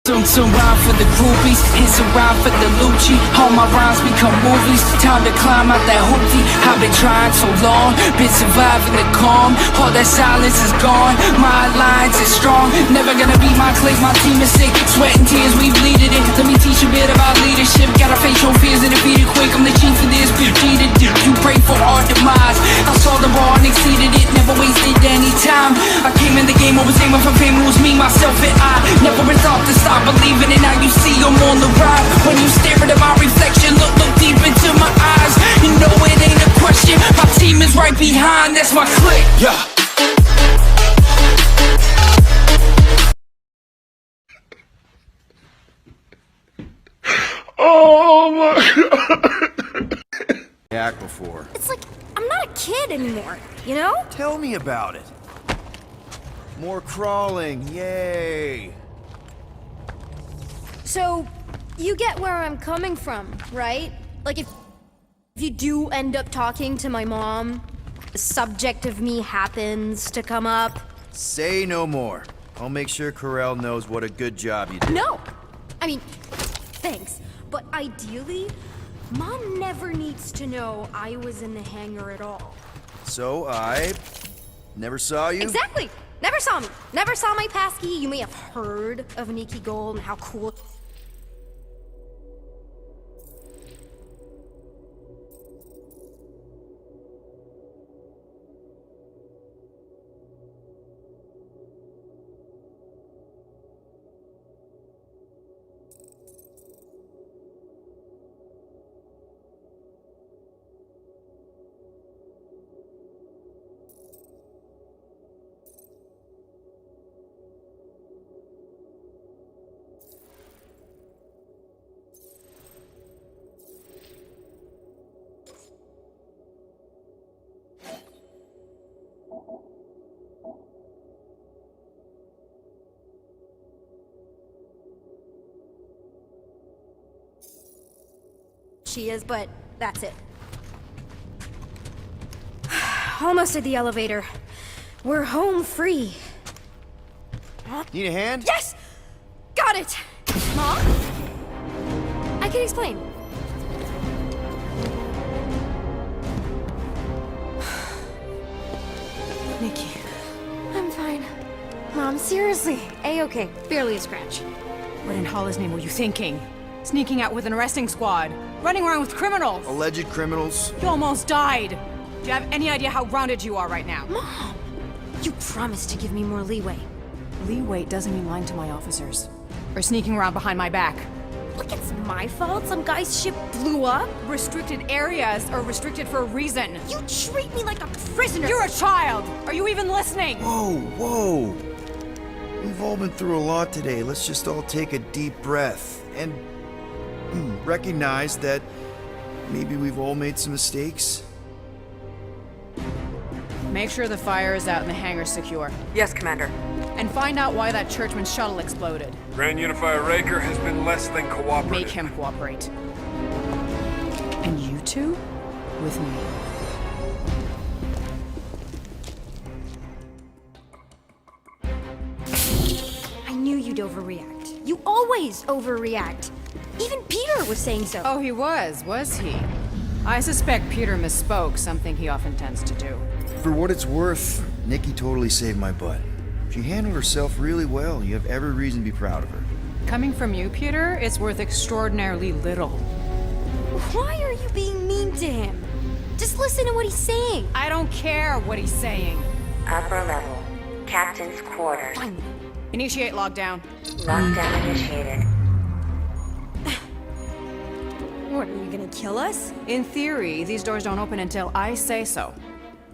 Some rhyme for the groupies, hit some rhyme for the Lucci. All my rhymes become movies, time to climb out that hoopty. I've been trying so long, been surviving the calm. All that silence is gone, my alliance is strong. Never gonna beat my clique, my team is sick. Sweat and tears, we bleeded it. Let me teach you a bit about leadership. Gotta face your fears and defeat it quick. I'm the chief of this, defeated. You pray for our demise. I saw the bar and exceeded it, never wasted any time. I came in the game, I was aiming for fame. It was me, myself, and I. Never resolved to stop believing it. Now you see I'm on the ride. When you stare at my reflection, look deep into my eyes. You know it ain't a question. My team is right behind. That's my clique. Yeah. Oh my god. Act before. It's like I'm not a kid anymore, you know? Tell me about it. More crawling, yay. So, you get where I'm coming from, right? Like if you do end up talking to my mom, the subject of me happens to come up. Say no more. I'll make sure Corell knows what a good job you did. No! I mean, thanks. But ideally, Mom never needs to know I was in the hangar at all. So I never saw you? Exactly! Never saw me. Never saw my passkey. You may have heard of Nikki Gold and how cool... she is, but that's it. Almost at the elevator. We're home free. Need a hand? Yes! Got it! Mom? I can explain. Nikki. I'm fine. Mom, seriously. A-okay. Barely a scratch. What in Hollis' name were you thinking? Sneaking out with an arresting squad? Running around with criminals? Alleged criminals? You almost died! Do you have any idea how grounded you are right now? Mom! You promised to give me more leeway. Leeway doesn't mean lying to my officers. Or sneaking around behind my back. Look, it's my fault some guy's ship blew up. Restricted areas are restricted for a reason. You treat me like a prisoner! You're a child! Are you even listening? Whoa, whoa. We've all been through a lot today. Let's just all take a deep breath and recognize that maybe we've all made some mistakes. Make sure the fire is out and the hangar's secure. Yes, Commander. And find out why that churchman's shuttle exploded. Grand Unifier Raker has been less than cooperative. Make him cooperate. And you two? With me. I knew you'd overreact. You always overreact. Even Peter was saying so. Oh, he was he? I suspect Peter misspoke, something he often tends to do. For what it's worth, Nikki totally saved my butt. She handled herself really well. You have every reason to be proud of her. Coming from you, Peter, it's worth extraordinarily little. Why are you being mean to him? Just listen to what he's saying. I don't care what he's saying. Upper level. Captain's quarters. Fine. Initiate lockdown. Lockdown initiated. What, are you gonna kill us? In theory, these doors don't open until I say so.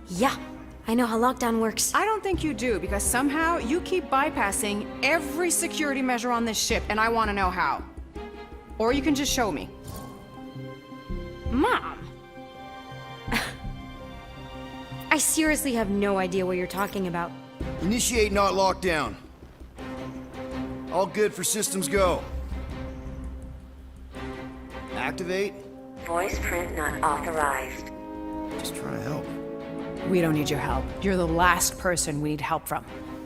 Yeah, I know how lockdown works. I don't think you do, because somehow you keep bypassing every security measure on this ship, and I want to know how. Or you can just show me. Mom! I seriously have no idea what you're talking about. Initiate not lockdown. All good for systems go. Activate. Voice print not authorized. Just trying to help. We don't need your help. You're the last person we need help from.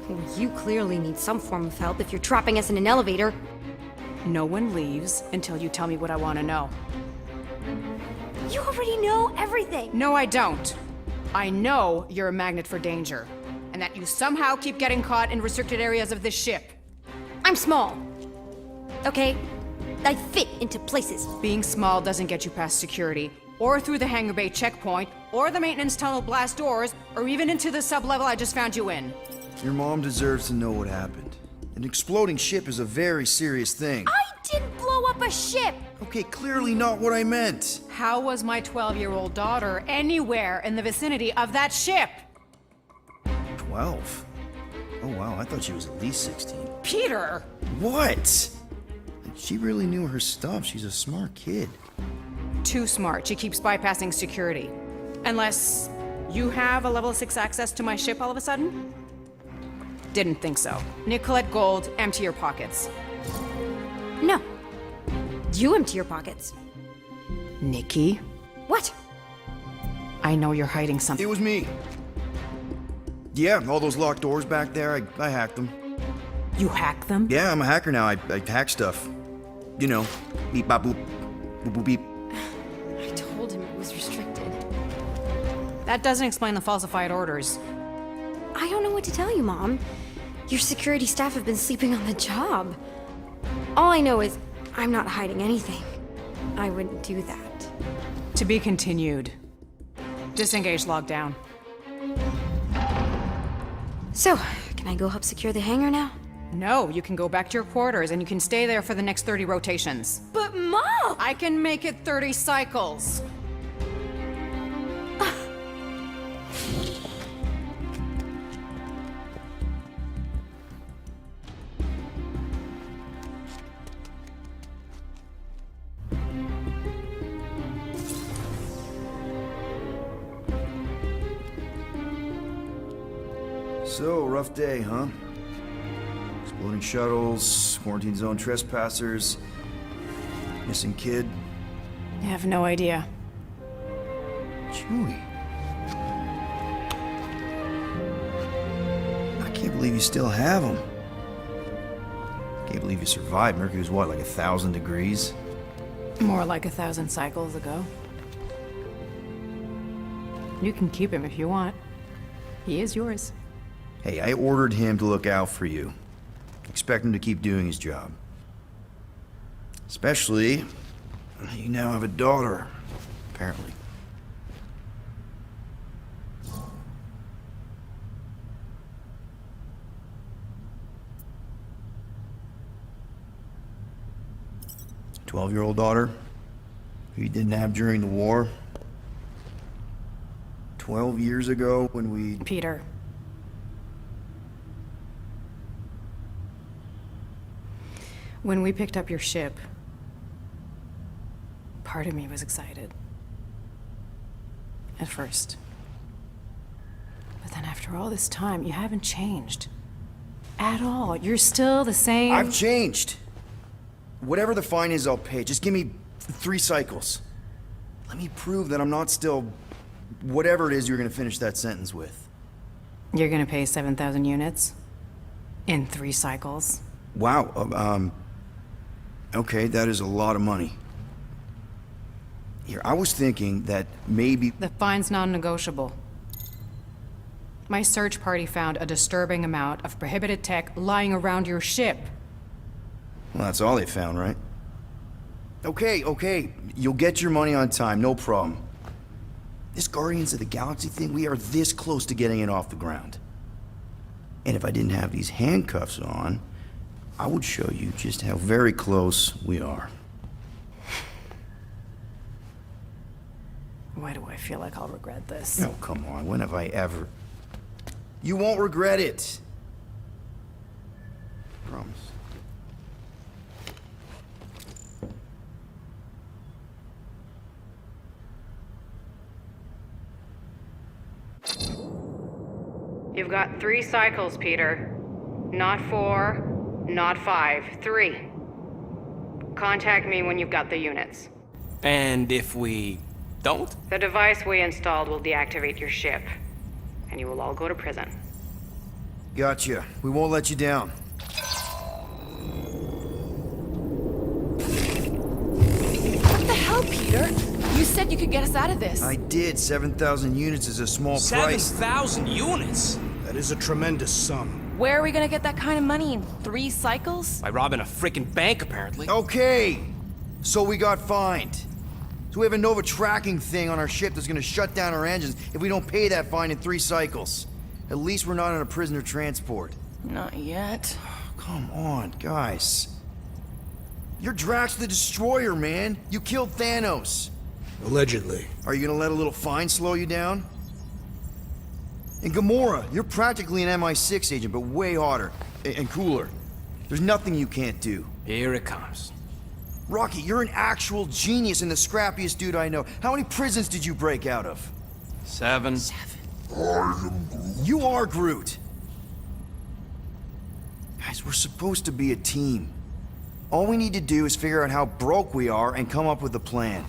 Well, you clearly need some form of help if you're trapping us in an elevator. No one leaves until you tell me what I want to know. You already know everything. No, I don't. I know you're a magnet for danger, and that you somehow keep getting caught in restricted areas of this ship. I'm small. Okay? I fit into places. Being small doesn't get you past security, or through the hangar bay checkpoint, or the maintenance tunnel blast doors, or even into the sub-level I just found you in. Your mom deserves to know what happened. An exploding ship is a very serious thing. I didn't blow up a ship! Okay, clearly not what I meant. How was my 12-year-old daughter anywhere in the vicinity of that ship? 12? Oh wow, I thought she was at least 16. Peter! What? She really knew her stuff. She's a smart kid. Too smart. She keeps bypassing security. Unless you have a level 6 access to my ship all of a sudden? Didn't think so. Nicolette Gold, empty your pockets. No. You empty your pockets. Nikki, What? I know you're hiding something. It was me. Yeah, all those locked doors back there, I hacked them. You hack them? Yeah, I'm a hacker now. I hack stuff. You know, beep bop boop, boop boop beep. I told him it was restricted. That doesn't explain the falsified orders. I don't know what to tell you, Mom. Your security staff have been sleeping on the job. All I know is I'm not hiding anything. I wouldn't do that. To be continued. Disengage lockdown. So, can I go help secure the hangar now? No, you can go back to your quarters and you can stay there for the next 30 rotations. But Mom! I can make it 30 cycles. So, rough day, huh? Exploding shuttles, quarantine zone trespassers, missing kid. I have no idea. Chewie. I can't believe you still have him. Can't believe you survived. Mercury was what, like 1,000 degrees? More like 1,000 cycles ago. You can keep him if you want. He is yours. Hey, I ordered him to look out for you. Expect him to keep doing his job. Especially, you now have a daughter, apparently. A 12-year-old daughter who you didn't have during the war. 12 years ago when we... Peter. When we picked up your ship, part of me was excited. At first. But then after all this time, you haven't changed. At all. You're still the same... I've changed. Whatever the fine is, I'll pay. Just give me 3 cycles. Let me prove that I'm not still... whatever it is you're gonna finish that sentence with. You're gonna pay 7,000 units? In 3 cycles? Wow, okay, that is a lot of money. Here, I was thinking that maybe... The fine's non-negotiable. My search party found a disturbing amount of prohibited tech lying around your ship. Well, that's all they found, right? Okay, you'll get your money on time, no problem. This Guardians of the Galaxy thing, we are this close to getting it off the ground. And if I didn't have these handcuffs on, I would show you just how very close we are. Why do I feel like I'll regret this? Oh, come on, when have I ever... You won't regret it. Promise. You've got 3 cycles, Peter. Not 4, not 5, 3. Contact me when you've got the units. And if we don't? The device we installed will deactivate your ship, and you will all go to prison. Gotcha. We won't let you down. Peter. You said you could get us out of this. I did. 7,000 units is a small price. 7,000 units? That is a tremendous sum. Where are we gonna get that kind of money in 3 cycles? By robbing a freaking bank, apparently. Okay, so we got fined. So we have a Nova tracking thing on our ship that's gonna shut down our engines if we don't pay that fine in 3 cycles. At least we're not on a prisoner transport. Not yet. Come on, guys. You're Drax the Destroyer, man. You killed Thanos. Allegedly. Are you gonna let a little fine slow you down? And Gamora, you're practically an MI6 agent, but way hotter and cooler. There's nothing you can't do. Here it comes. Rocky, you're an actual genius and the scrappiest dude I know. How many prisons did you break out of? 7. You are Groot. Guys, we're supposed to be a team. All we need to do is figure out how broke we are and come up with a plan.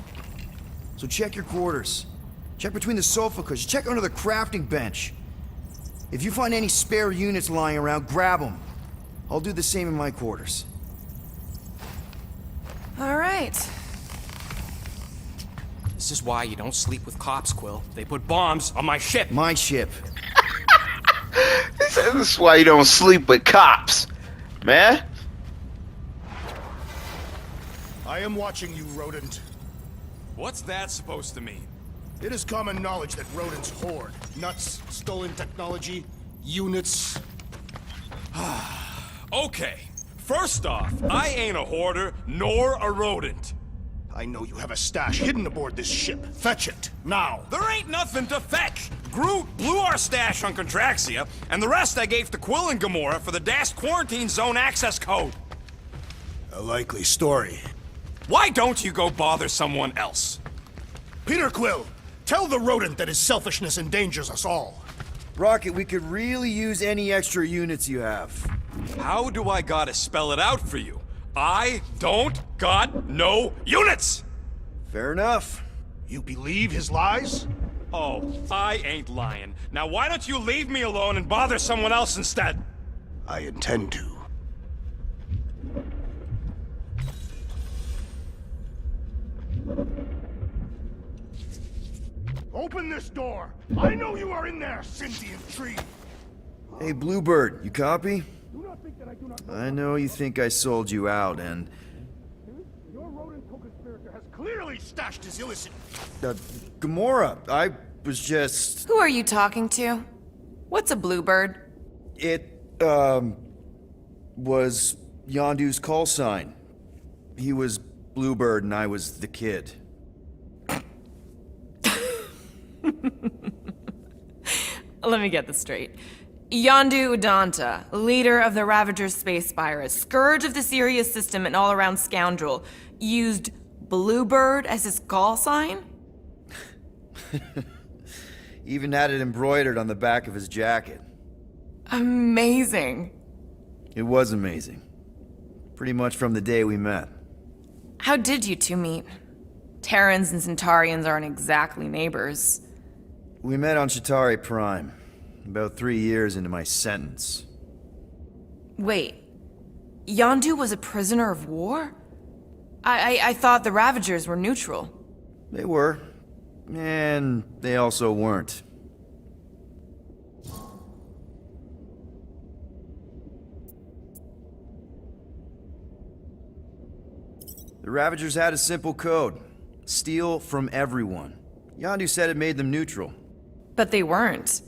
So check your quarters. Check between the sofa cushions. Check under the crafting bench. If you find any spare units lying around, grab them. I'll do the same in my quarters. All right. This is why you don't sleep with cops, Quill. They put bombs on my ship. My ship. This is why you don't sleep with cops, man. I am watching you, rodent. What's that supposed to mean? It is common knowledge that rodents hoard nuts, stolen technology, units. Okay, first off, I ain't a hoarder nor a rodent. I know you have a stash hidden aboard this ship. Fetch it, now. There ain't nothing to fetch. Groot blew our stash on Contraxia, and the rest I gave to Quill and Gamora for the dashed quarantine zone access code. A likely story. Why don't you go bother someone else? Peter Quill, tell the rodent that his selfishness endangers us all. Rocket, we could really use any extra units you have. How do I gotta spell it out for you? I don't got no units! Fair enough. You believe his lies? Oh, I ain't lying. Now why don't you leave me alone and bother someone else instead? I intend to. Open this door! I know you are in there, sentient tree! Hey, Bluebird, you copy? I know you think I sold you out, and... Your rodent co-conspirator has clearly stashed his illicit... Gamora, I was just... Who are you talking to? What's a bluebird? It, was Yondu's call sign. He was Bluebird and I was the kid. Let me get this straight. Yondu Udanta, leader of the Ravagers space virus, scourge of the Sirius system and all-around scoundrel, used Bluebird as his call sign? Even had it embroidered on the back of his jacket. Amazing. It was amazing. Pretty much from the day we met. How did you two meet? Terrans and Centaurians aren't exactly neighbors. We met on Chitauri Prime, about 3 years into my sentence. Wait, Yondu was a prisoner of war? I thought the Ravagers were neutral. They were, and they also weren't. The Ravagers had a simple code. Steal from everyone. Yondu said it made them neutral. But they weren't.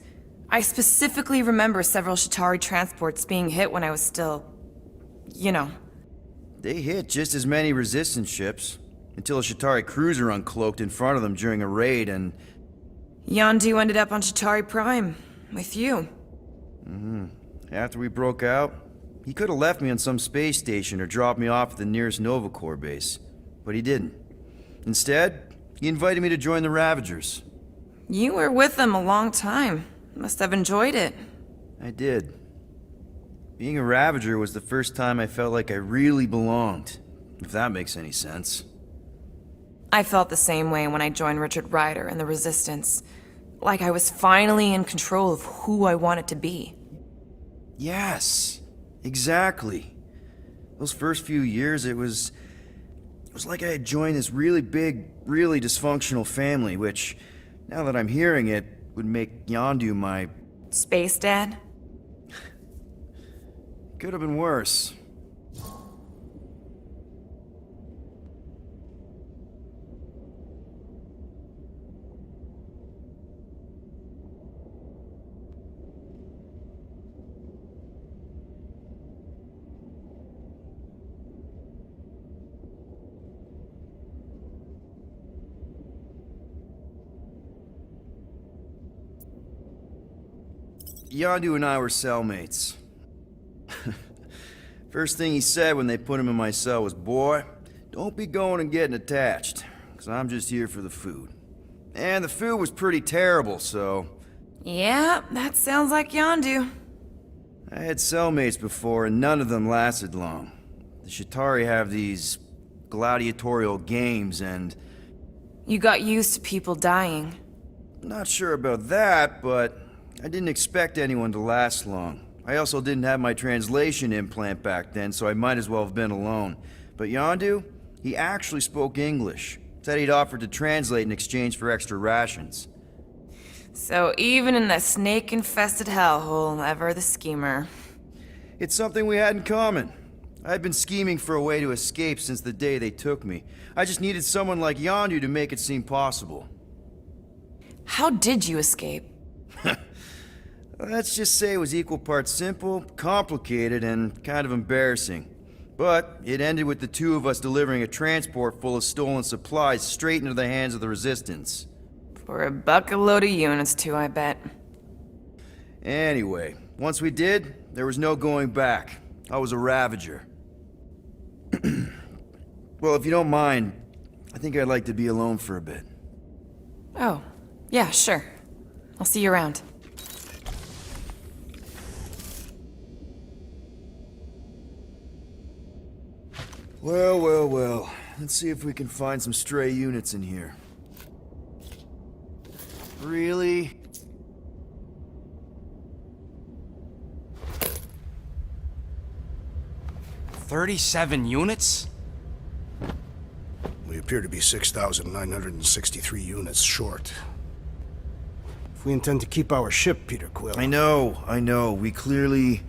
I specifically remember several Chitauri transports being hit when I was still... you know. They hit just as many resistance ships, until a Chitauri cruiser uncloaked in front of them during a raid and... Yondu ended up on Chitauri Prime, with you. After we broke out, he could have left me on some space station or dropped me off at the nearest Nova Corps base, but he didn't. Instead, he invited me to join the Ravagers. You were with them a long time. Must have enjoyed it. I did. Being a Ravager was the first time I felt like I really belonged, if that makes any sense. I felt the same way when I joined Richard Ryder and the Resistance. Like I was finally in control of who I wanted to be. Yes, exactly. Those first few years, it was It was like I had joined this really big, really dysfunctional family, which, now that I'm hearing it, would make Yondu my... Space Dad? Could have been worse. Yondu and I were cellmates. First thing he said when they put him in my cell was, "Boy, don't be going and getting attached, because I'm just here for the food." And the food was pretty terrible, so... Yeah, that sounds like Yondu. I had cellmates before, and none of them lasted long. The Shatari have these gladiatorial games, and... You got used to people dying. Not sure about that, but I didn't expect anyone to last long. I also didn't have my translation implant back then, so I might as well have been alone. But Yondu, he actually spoke English. Said he'd offered to translate in exchange for extra rations. So even in that snake-infested hellhole, ever the schemer. It's something we had in common. I'd been scheming for a way to escape since the day they took me. I just needed someone like Yondu to make it seem possible. How did you escape? Let's just say it was equal parts simple, complicated, and kind of embarrassing. But it ended with the two of us delivering a transport full of stolen supplies straight into the hands of the Resistance. For a bucket load of units too, I bet. Anyway, once we did, there was no going back. I was a Ravager. Well, if you don't mind, I think I'd like to be alone for a bit. Oh, yeah, sure. I'll see you around. Well, well, well. Let's see if we can find some stray units in here. Really? "37 units? We appear to be 6,963 units short. If we intend to keep our ship, Peter Quill... I know. We clearly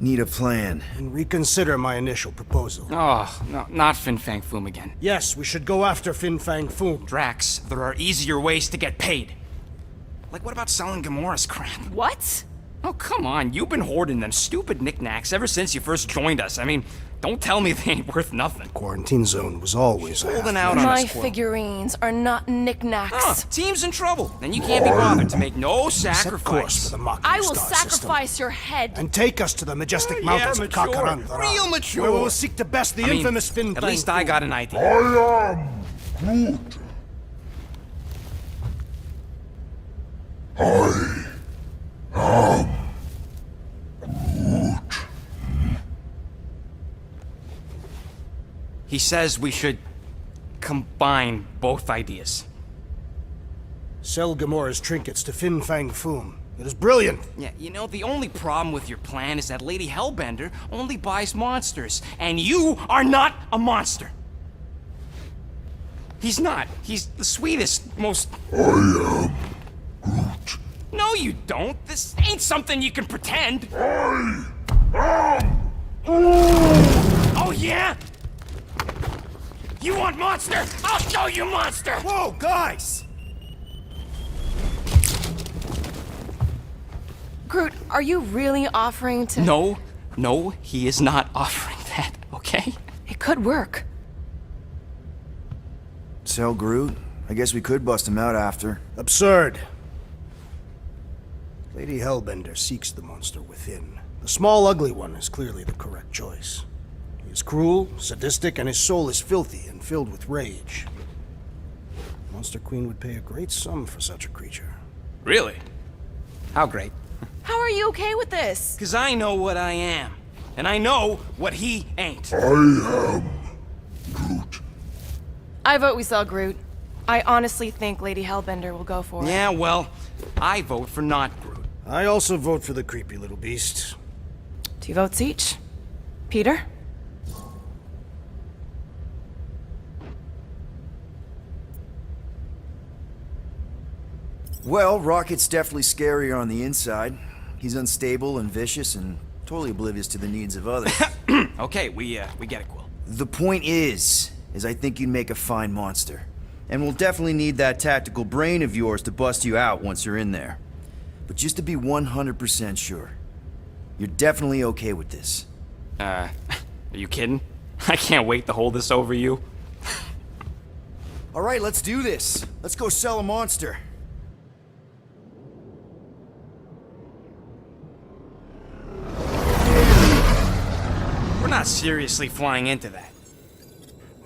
need a plan. And reconsider my initial proposal. Oh, no, not Fin Fang Foom again. Yes, we should go after Fin Fang Foom. Drax, there are easier ways to get paid. Like, what about selling Gamora's crap? What? Oh, come on. You've been hoarding them stupid knickknacks ever since you first joined us. I mean, don't tell me they ain't worth nothing. Quarantine zone was always holding out on My us, Quill. figurines are not knickknacks. Team's in trouble, and you can't be bothered to make no Set course sacrifice. for the Mach I will Star sacrifice system. your head. And take us to the majestic Yeah, mountains of mature. Kakarandara. Real mature. Where we will seek to best the infamous Fin At Fang least I Foom. got an idea. He says we should combine both ideas. Sell Gamora's trinkets to Fin Fang Foom. It is brilliant. Yeah, you know, the only problem with your plan is that Lady Hellbender only buys monsters, and you are not a monster. He's not. He's the sweetest, most... I am Groot. No, you don't. This ain't something you can pretend. I am Groot. Oh, yeah? You want monster? I'll show you monster! Whoa, guys! Groot, are you really offering to... No, he is not offering that, okay? It could work. Sell Groot? I guess we could bust him out after. Absurd. Lady Hellbender seeks the monster within. The small, ugly one is clearly the correct choice. He is cruel, sadistic, and his soul is filthy and filled with rage. Monster Queen would pay a great sum for such a creature. Really? How great? How are you okay with this? Because I know what I am. And I know what he ain't. I vote we sell Groot. I honestly think Lady Hellbender will go for it. Yeah, well, I vote for not Groot. I also vote for the creepy little beast. 2 votes each. Peter? Well, Rocket's definitely scarier on the inside. He's unstable and vicious and totally oblivious to the needs of others. Okay, we get it, Quill. The point is I think you'd make a fine monster. And we'll definitely need that tactical brain of yours to bust you out once you're in there. But just to be 100% sure, you're definitely okay with this. Are you kidding? I can't wait to hold this over you. Alright, let's do this. Let's go sell a monster. We're not seriously flying into that.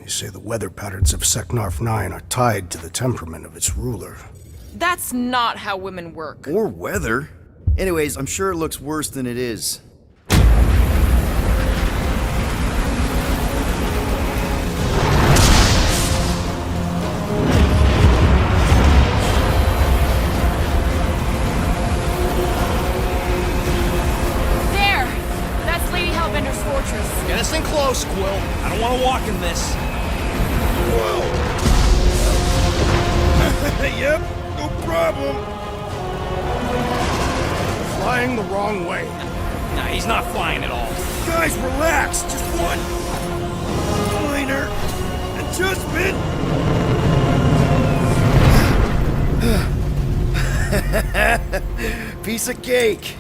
They say the weather patterns of Seknarf 9 are tied to the temperament of its ruler. That's not how women work. Or weather. Anyways, I'm sure it looks worse than it is. Get us in close, Quill. I don't want to walk in this. Whoa! Yep, no problem. Flying the wrong way. Nah, he's not flying at all. Guys, relax. Just one minor adjustment. Piece of cake.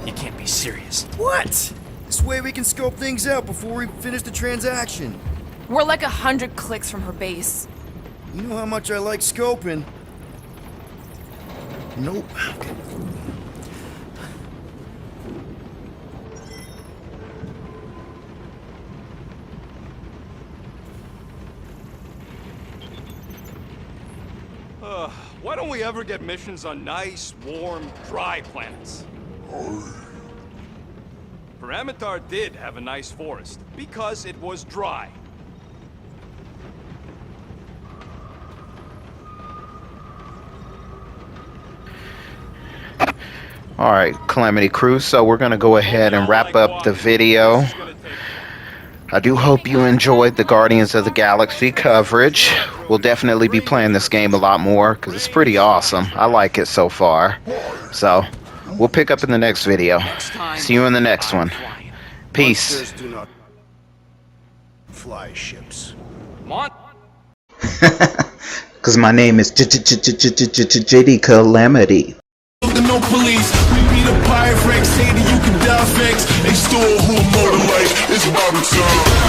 You can't be serious. What? This way we can scope things out before we finish the transaction. We're like 100 clicks from her base. You know how much I like scoping. Nope. Why don't we ever get missions on nice, warm, dry planets? Paramitar did have a nice forest, because it was dry. Alright, Calamity Crew, so we're gonna go ahead and wrap up the video. I do hope you enjoyed the Guardians of the Galaxy coverage. We'll definitely be playing this game a lot more, because it's pretty awesome. I like it so far. So, we'll pick up in the next video. See you in the next one. Peace. Monsters do not fly ships. Because my name is JD Calamity. No police, we be the pirate, say that you can die vex. They stole who motor life, it's Bobby time.